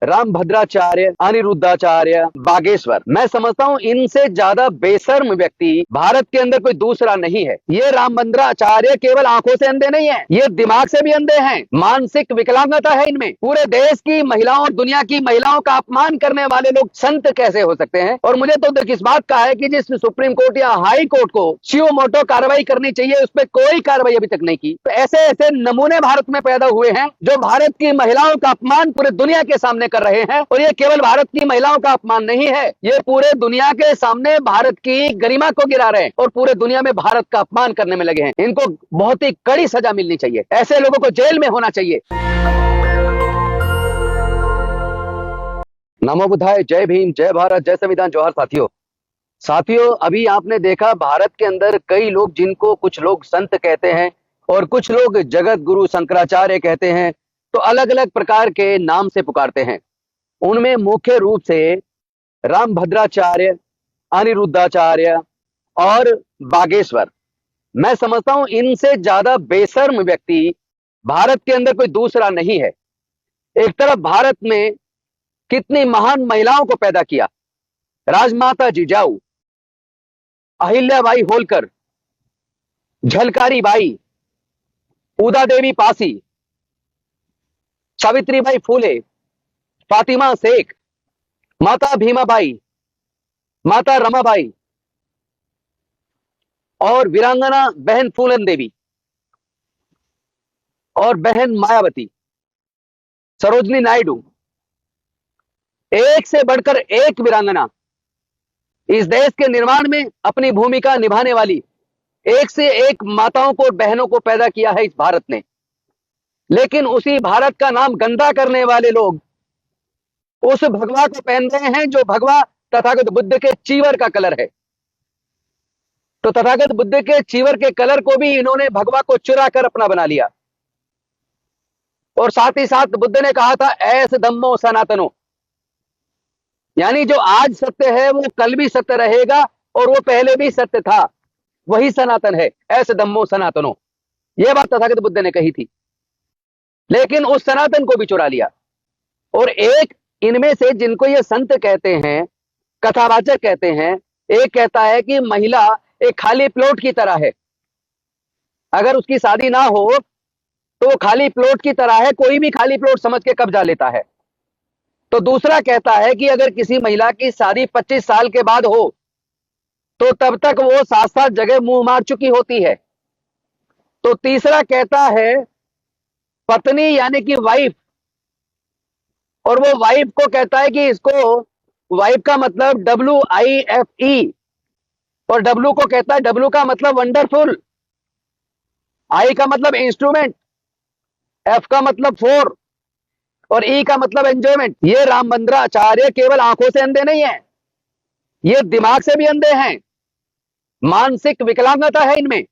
रामभद्राचार्य, अनिरुद्धाचार्य, बागेश्वर, मैं समझता हूं इनसे ज्यादा बेशर्म व्यक्ति भारत के अंदर कोई दूसरा नहीं है। ये रामभद्राचार्य केवल आंखों से अंधे नहीं है, ये दिमाग से भी अंधे हैं। मानसिक विकलांगता है इनमें। पूरे देश की महिलाओं और दुनिया की महिलाओं का अपमान करने वाले लोग संत कैसे हो सकते हैं? और मुझे तो दुख इस बात का है कि जिस सुप्रीम कोर्ट या हाई कोर्ट को सुओ मोटो कार्रवाई करनी चाहिए, उस पर कोई कार्रवाई अभी तक नहीं की। तो ऐसे ऐसे नमूने भारत में पैदा हुए हैं जो भारत की महिलाओं का अपमान पूरे दुनिया के सामने कर रहे हैं। और ये केवल भारत की महिलाओं का अपमान नहीं है, ये पूरे दुनिया के सामने भारत की गरिमा को गिरा रहे हैं और पूरे दुनिया में भारत का अपमान करने में लगे हैं। इनको बहुत ही कड़ी सजा मिलनी चाहिए, ऐसे लोगों को जेल में होना चाहिए। नमो बुद्धाय, जय भीम, जय भारत, जय संविधान, जोहार साथियों, अभी आपने देखा भारत के अंदर कई लोग, जिनको कुछ लोग संत कहते हैं और कुछ लोग जगत गुरु शंकराचार्य कहते हैं, तो अलग अलग प्रकार के नाम से पुकारते हैं। उनमें मुख्य रूप से रामभद्राचार्य, अनिरुद्धाचार्य और बागेश्वर, मैं समझता हूं इनसे ज्यादा बेशर्म व्यक्ति भारत के अंदर कोई दूसरा नहीं है। एक तरफ भारत में कितनी महान महिलाओं को पैदा किया, राजमाता जिजाऊ, अहिल्याबाई होलकर, झलकारी बाई, उदा देवी पासी, सावित्रीबाई फूले, फातिमा शेख, माता भीमाबाई, माता रमाबाई और वीरांगना बहन फूलन देवी और बहन मायावती, सरोजनी नायडू, एक से बढ़कर एक वीरांगना इस देश के निर्माण में अपनी भूमिका निभाने वाली एक से एक माताओं को, बहनों को पैदा किया है इस भारत ने। लेकिन उसी भारत का नाम गंदा करने वाले लोग उस भगवा को पहन रहे हैं जो भगवा तथागत बुद्ध के चीवर का कलर है। तो तथागत बुद्ध के चीवर के कलर को भी इन्होंने भगवा को चुरा कर अपना बना लिया। और साथ ही साथ बुद्ध ने कहा था ऐस धम्मो सनातनो, यानी जो आज सत्य है वो कल भी सत्य रहेगा और वो पहले भी सत्य था, वही सनातन है, ऐसे धम्मो सनातनो। यह बात तथागत बुद्ध ने कही थी। लेकिन उस सनातन को भी चुरा लिया। और एक इनमें से, जिनको ये संत कहते हैं, कथावाचक कहते हैं, एक कहता है कि महिला एक खाली प्लॉट की तरह है, अगर उसकी शादी ना हो तो वो खाली प्लॉट की तरह है, कोई भी खाली प्लॉट समझ के कब्जा लेता है। तो दूसरा कहता है कि अगर किसी महिला की शादी 25 साल के बाद हो तो तब तक वो 7-7 जगह मुंह मार चुकी होती है। तो तीसरा कहता है पत्नी यानी कि वाइफ, और वो वाइफ को कहता है कि इसको, वाइफ का मतलब WIFE, और W को कहता है, W का मतलब वंडरफुल, I का मतलब इंस्ट्रूमेंट, F का मतलब फोर और E का मतलब एंजॉयमेंट। ये रामभद्राचार्य केवल आंखों से अंधे नहीं है, ये दिमाग से भी अंधे हैं। मानसिक विकलांगता है इनमें।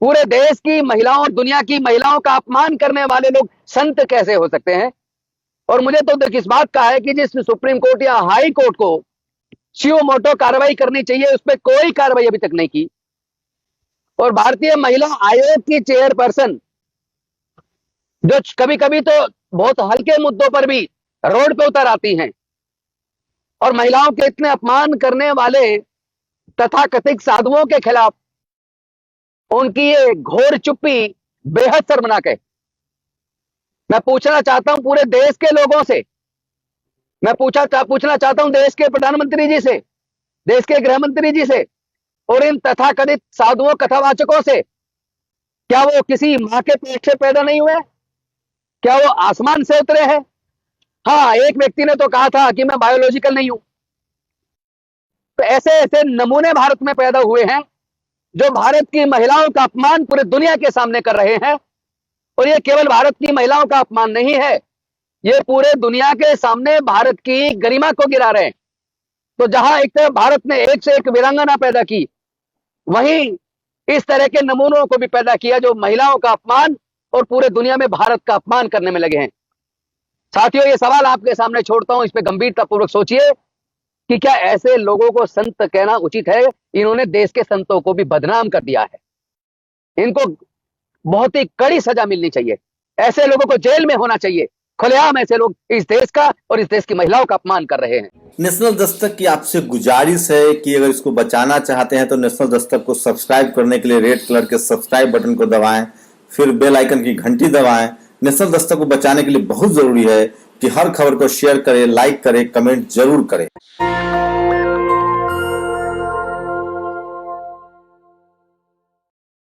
पूरे देश की महिलाओं और दुनिया की महिलाओं का अपमान करने वाले लोग संत कैसे हो सकते हैं? और मुझे तो दुख इस बात का है कि जिस सुप्रीम कोर्ट या हाई कोर्ट को सुओ मोटो कार्रवाई करनी चाहिए, उस पर कोई कार्रवाई अभी तक नहीं की। और भारतीय महिला आयोग की चेयरपर्सन, जो कभी कभी तो बहुत हल्के मुद्दों पर भी रोड पे उतर आती हैं और महिलाओं के इतने अपमान करने वाले तथाकथित साधुओं के खिलाफ उनकी ये घोर चुप्पी बेहद शर्मनाक है। मैं पूछना चाहता हूं पूरे देश के लोगों से, मैं पूछना चाहता हूं देश के प्रधानमंत्री जी से, देश के गृह मंत्री जी से और इन तथाकथित साधुओं, कथावाचकों से, क्या वो किसी मां के पेट से पैदा नहीं हुए? क्या वो आसमान से उतरे हैं? हाँ, एक व्यक्ति ने तो कहा था कि मैं बायोलॉजिकल नहीं हूं। तो ऐसे ऐसे नमूने भारत में पैदा हुए हैं जो भारत की महिलाओं का अपमान पूरे दुनिया के सामने कर रहे हैं। और ये केवल भारत की महिलाओं का अपमान नहीं है, ये पूरे दुनिया के सामने भारत की गरिमा को गिरा रहे हैं। तो जहां एक तरफ भारत ने एक से एक वीरांगना पैदा की, वहीं इस तरह के नमूनों को भी पैदा किया जो महिलाओं का अपमान और पूरे दुनिया में भारत का अपमान करने में लगे हैं। साथियों, ये सवाल आपके सामने छोड़ता हूं, इस पे गंभीरतापूर्वक सोचिए कि क्या ऐसे लोगों को संत कहना उचित है? इन्होंने देश के संतों को भी बदनाम कर दिया है। इनको बहुत ही कड़ी सजा मिलनी चाहिए, ऐसे लोगों को जेल में होना चाहिए। खुलेआम ऐसे लोग इस देश का और इस देश की महिलाओं का अपमान कर रहे हैं। नेशनल दस्तक की आपसे गुजारिश है कि अगर इसको बचाना चाहते हैं तो नेशनल दस्तक को सब्सक्राइब करने के लिए रेड कलर के सब्सक्राइब बटन को दबाएं, फिर बेल आइकन की घंटी दबाएं। नेशनल दस्तक को बचाने के लिए बहुत जरूरी है कि हर खबर को शेयर करें, लाइक करें, कमेंट जरूर करें।